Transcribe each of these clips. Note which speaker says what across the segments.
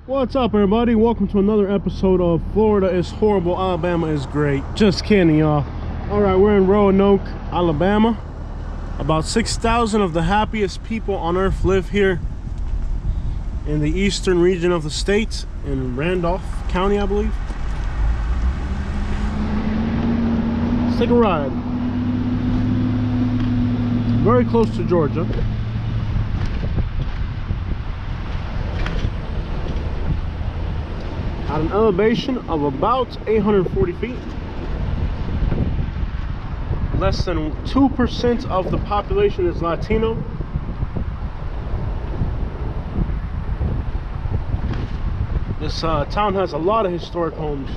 Speaker 1: What's up, everybody? Welcome to another episode of Florida is Horrible, Alabama is Great. Just kidding, y'all. Alright, we're in Roanoke, Alabama. About 6,000 of the happiest people on earth live here in the eastern region of the state, in Randolph County, I believe. Let's take a ride. Very close to Georgia. At an elevation of about 840 feet. Less than 2% of the population is Latino. This town has a lot of historic homes.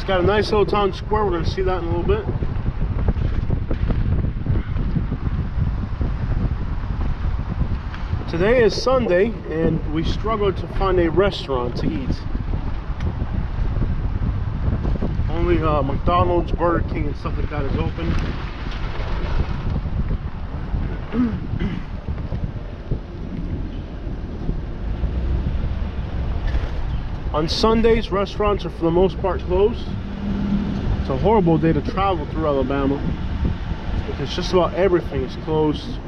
Speaker 1: Got a nice little town square. We're going to see that in a little bit. Today is Sunday and we struggled to find a restaurant to eat. Only McDonald's, Burger King and stuff like that is open. On Sundays, restaurants are for the most part closed. It's a horrible day to travel through Alabama because just about everything is closed.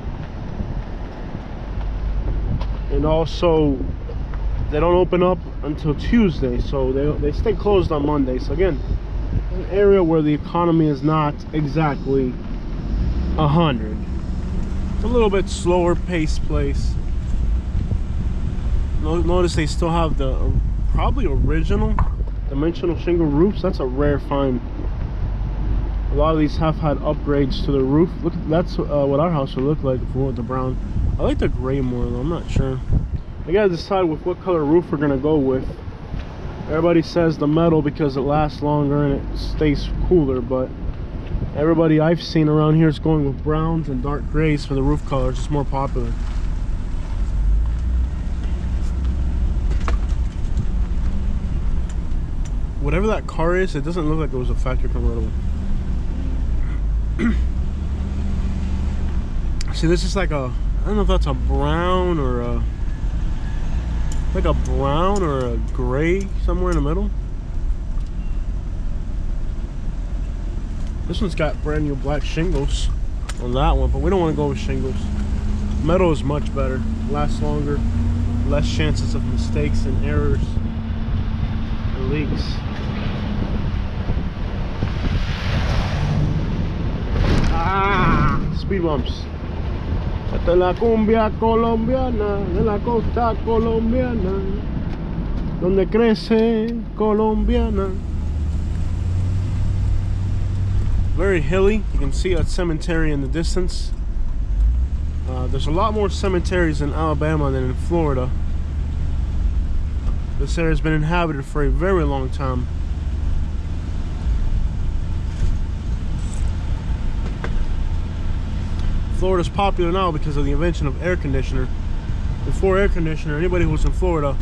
Speaker 1: And also, they don't open up until Tuesday, so they stay closed on Monday. So again, an area where the economy is not exactly 100. It's a little bit slower paced place. Notice they still have the probably original dimensional shingle roofs. That's a rare find. A lot of these have had upgrades to the roof. Look, that's what our house would look like if we went with the brown. I like the gray more though, I'm not sure. I gotta decide with what color roof we're gonna go with. Everybody says the metal because it lasts longer and it stays cooler, but everybody I've seen around here is going with browns and dark grays for the roof colors. It's more popular. Whatever that car is, it doesn't look like it was a factory convertible. See, this is like a, I don't know if that's a brown or a, like a brown or a gray, somewhere in the middle. This one's got brand new black shingles on that one, but we don't want to go with shingles. Metal is much better, lasts longer, less chances of mistakes and errors and leaks. Speed bumps. Esta es la cumbia colombiana de la costa colombiana, donde crece colombiana. Very hilly. You can see a cemetery in the distance. There's a lot more cemeteries in Alabama than in Florida. This area has been inhabited for a very long time. Florida's popular now because of the invention of air conditioner. Before air conditioner, anybody who was in Florida,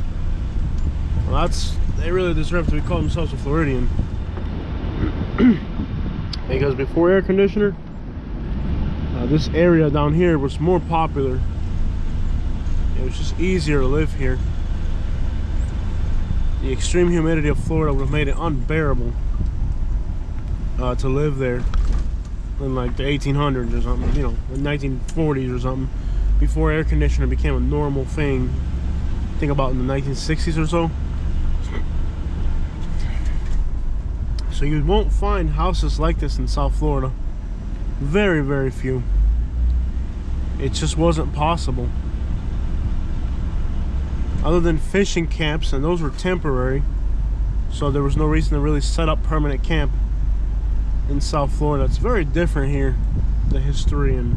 Speaker 1: well, they really deserve to be called themselves a Floridian. Because before air conditioner, this area down here was more popular. It was just easier to live here. The extreme humidity of Florida would have made it unbearable to live there in like the 1800s or something, you know, the 1940s or something, before air conditioner became a normal thing. Think about in the 1960s or so. So you won't find houses like this in South Florida. Very, very few. It just wasn't possible. Other than fishing camps, and those were temporary, so there was no reason to really set up permanent camp in South Florida. It's very different here, the history, and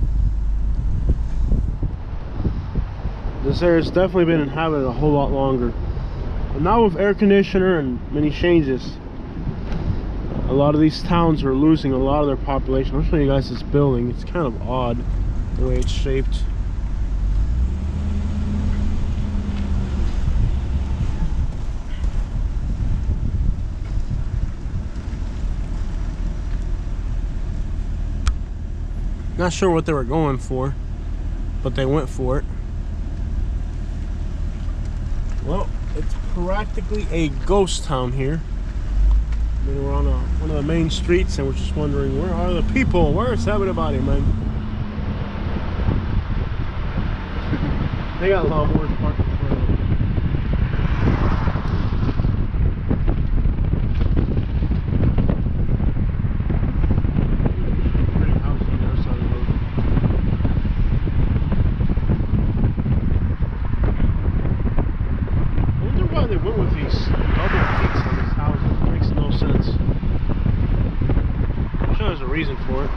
Speaker 1: this area's definitely been inhabited a whole lot longer. But now with air conditioner and many changes, a lot of these towns are losing a lot of their population. I'll show you guys this building. It's kind of odd the way it's shaped. Not sure what they were going for, but they went for it. Well, it's practically a ghost town here. I mean, we're on one of the main streets, and we're just wondering, where are the people? Where's everybody, man? They got lawnmowers parked in front of them. Pretty house on the other side of the road. I wonder why they went with these double peaks on these houses. It makes no sense. I'm sure there's a reason for it.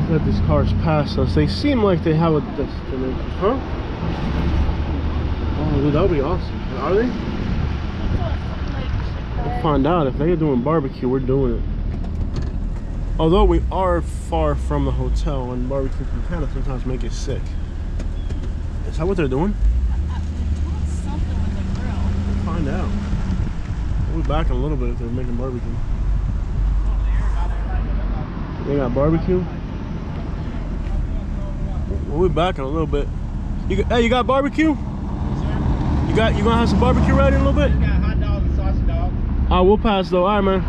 Speaker 1: That these cars pass us, they seem like they have a destination. Huh? Oh, dude, that would be awesome. Are they? We'll find out. If they're doing barbecue, we're doing it. Although we are far from the hotel, and barbecue can kind of sometimes make you sick. Is that what they're doing?
Speaker 2: They're doing something with the grill.
Speaker 1: We'll find out. We'll be back in a little bit if they're making barbecue. They got barbecue? We'll be back in a little bit. Hey, you got barbecue?
Speaker 3: Yes, sir.
Speaker 1: You gonna have some barbecue ready in a little bit?
Speaker 3: We got hot dogs and sausage dogs.
Speaker 1: Alright, we'll pass though. Alright, man.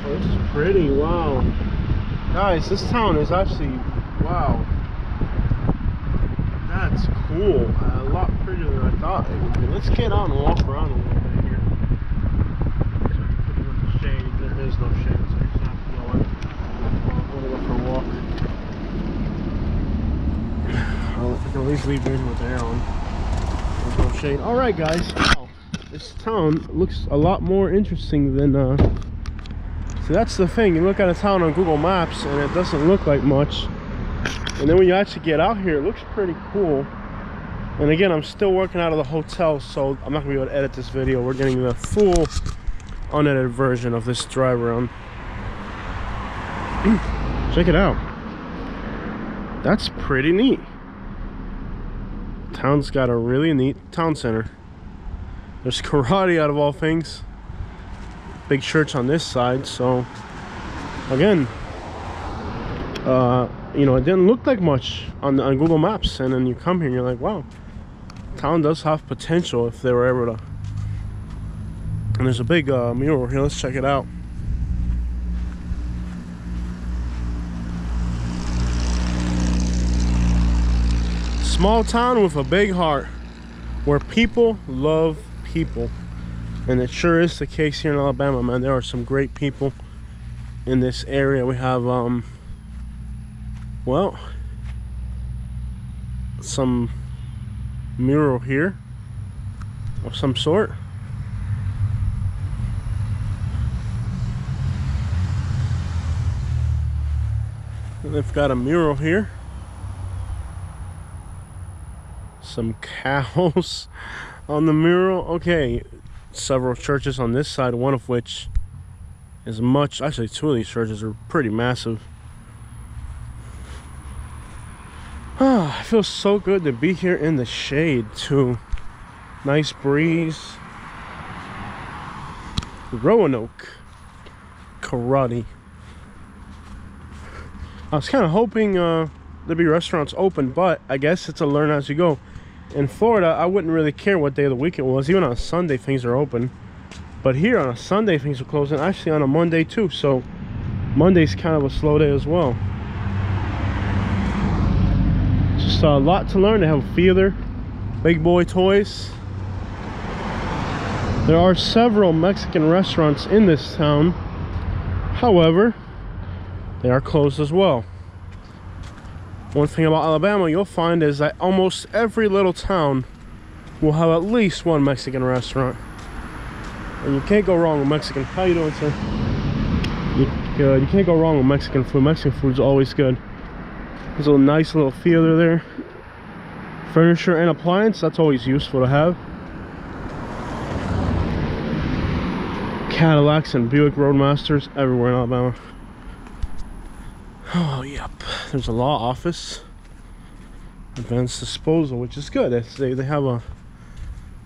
Speaker 1: Oh, this is pretty. Wow. Guys, this town is actually, wow. That's cool. A lot prettier than I thought it would be. Let's get out and walk around a little bit here. So you put you in the shade. There is no shade, so you're just not feeling. Go for a walk. I can at least leave in with the air on. There's no shade. Alright guys, wow. This town looks a lot more interesting than see, that's the thing. You look at a town on Google Maps and it doesn't look like much. And then when you actually get out here, it looks pretty cool. And again, I'm still working out of the hotel, so I'm not gonna be able to edit this video. We're getting the full unedited version of this drive around. Check it out. That's pretty neat. Town's got a really neat town center. There's karate out of all things. Big church on this side, so again, you know, it didn't look like much on Google Maps, and then you come here and you're like, wow, town does have potential if they were able to. And there's a big mural here. Let's check it out. Small town with a big heart, where people love people. And it sure is the case here in Alabama, man. There are some great people in this area. We have well, some mural here of some sort. And they've got a mural here. Some cows on the mural. Okay, several churches on this side, one of which is much, actually two of these churches are pretty massive. Ah, it feels so good to be here in the shade too. Nice breeze. Roanoke karate. I was kind of hoping there'd be restaurants open, but I guess it's a learn as you go. In Florida, I wouldn't really care what day of the week it was. Even on a Sunday, things are open. But here on a Sunday, things are closed. And actually on a Monday too. So Monday's kind of a slow day as well. Just a lot to learn. They have a theater, big boy toys. There are several Mexican restaurants in this town. However, they are closed as well. One thing about Alabama you'll find is that almost every little town will have at least one Mexican restaurant. And you can't go wrong with Mexican. How you doing, sir? You can't go wrong with Mexican food. Mexican food's always good. There's a nice little theater there. Furniture and appliance, that's always useful to have. Cadillacs and Buick Roadmasters everywhere in Alabama. Oh, yep. There's a law office. Advanced disposal, which is good. They have a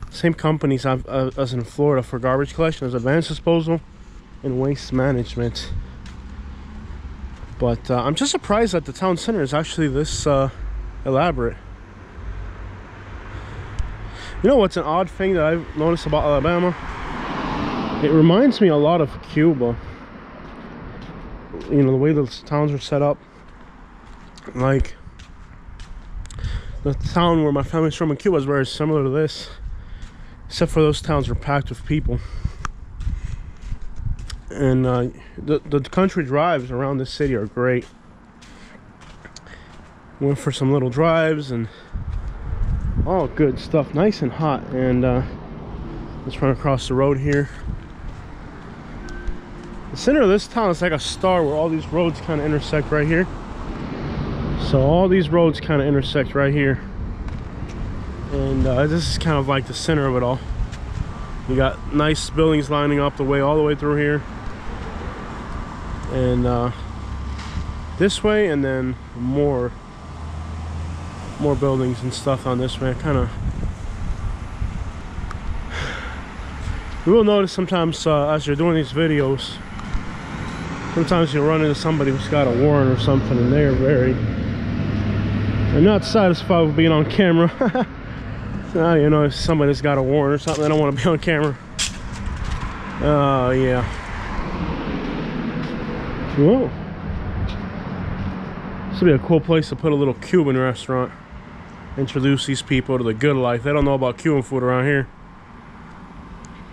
Speaker 1: same companies as in Florida for garbage collection as advanced disposal and waste management. But I'm just surprised that the town center is actually this elaborate. You know what's an odd thing that I've noticed about Alabama? It reminds me a lot of Cuba. You know, the way those towns are set up. Like the town where my family's from in Cuba is very similar to this, except for those towns are packed with people. And the country drives around this city are great. Went for some little drives and all good stuff, nice and hot. And let's run across the road here. The center of this town is like a star where all these roads kind of intersect right here. So all these roads kind of intersect right here. And this is kind of like the center of it all. You got nice buildings lining up all the way through here. And this way, and then more buildings and stuff on this way. You will notice sometimes as you're doing these videos, sometimes you run into somebody who's got a warrant or something, and they're not satisfied with being on camera. So, you know, if somebody's got a warrant or something, they don't want to be on camera. Oh yeah. Whoa. This would be a cool place to put a little Cuban restaurant. Introduce these people to the good life. They don't know about Cuban food around here.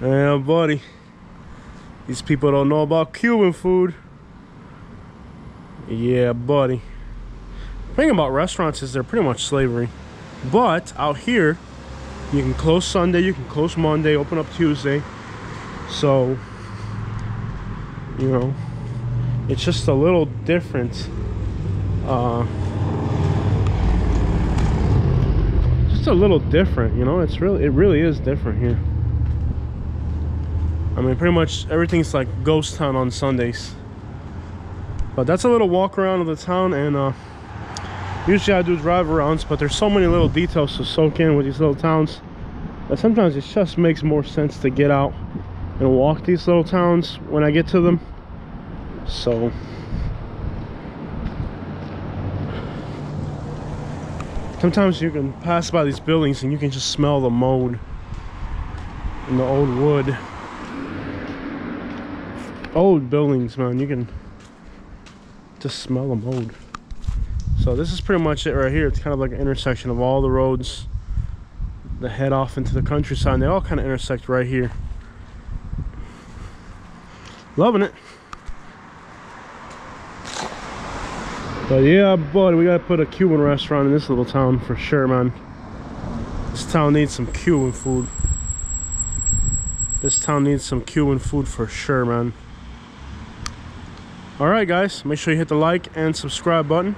Speaker 1: Yeah, buddy. These people don't know about Cuban food. Yeah, buddy. The thing about restaurants is they're pretty much slavery. But out here, you can close Sunday, you can close Monday, open up Tuesday. So, you know, it's just a little different. Just a little different, you know. It really is different here. I mean, pretty much everything's like ghost town on Sundays. But that's a little walk around of the town, and usually I do drive arounds, but there's so many little details to soak in with these little towns that sometimes it just makes more sense to get out and walk these little towns when I get to them. So sometimes you can pass by these buildings and you can just smell the mold and the old wood. Old buildings, man, you can just smell the mold. So this is pretty much it right here. It's kind of like an intersection of all the roads that head off into the countryside, and they all kind of intersect right here. Loving it. But yeah, buddy, we gotta put a Cuban restaurant in this little town for sure, man. This town needs some Cuban food. This town needs some Cuban food for sure, man. Alright guys, make sure you hit the like and subscribe button.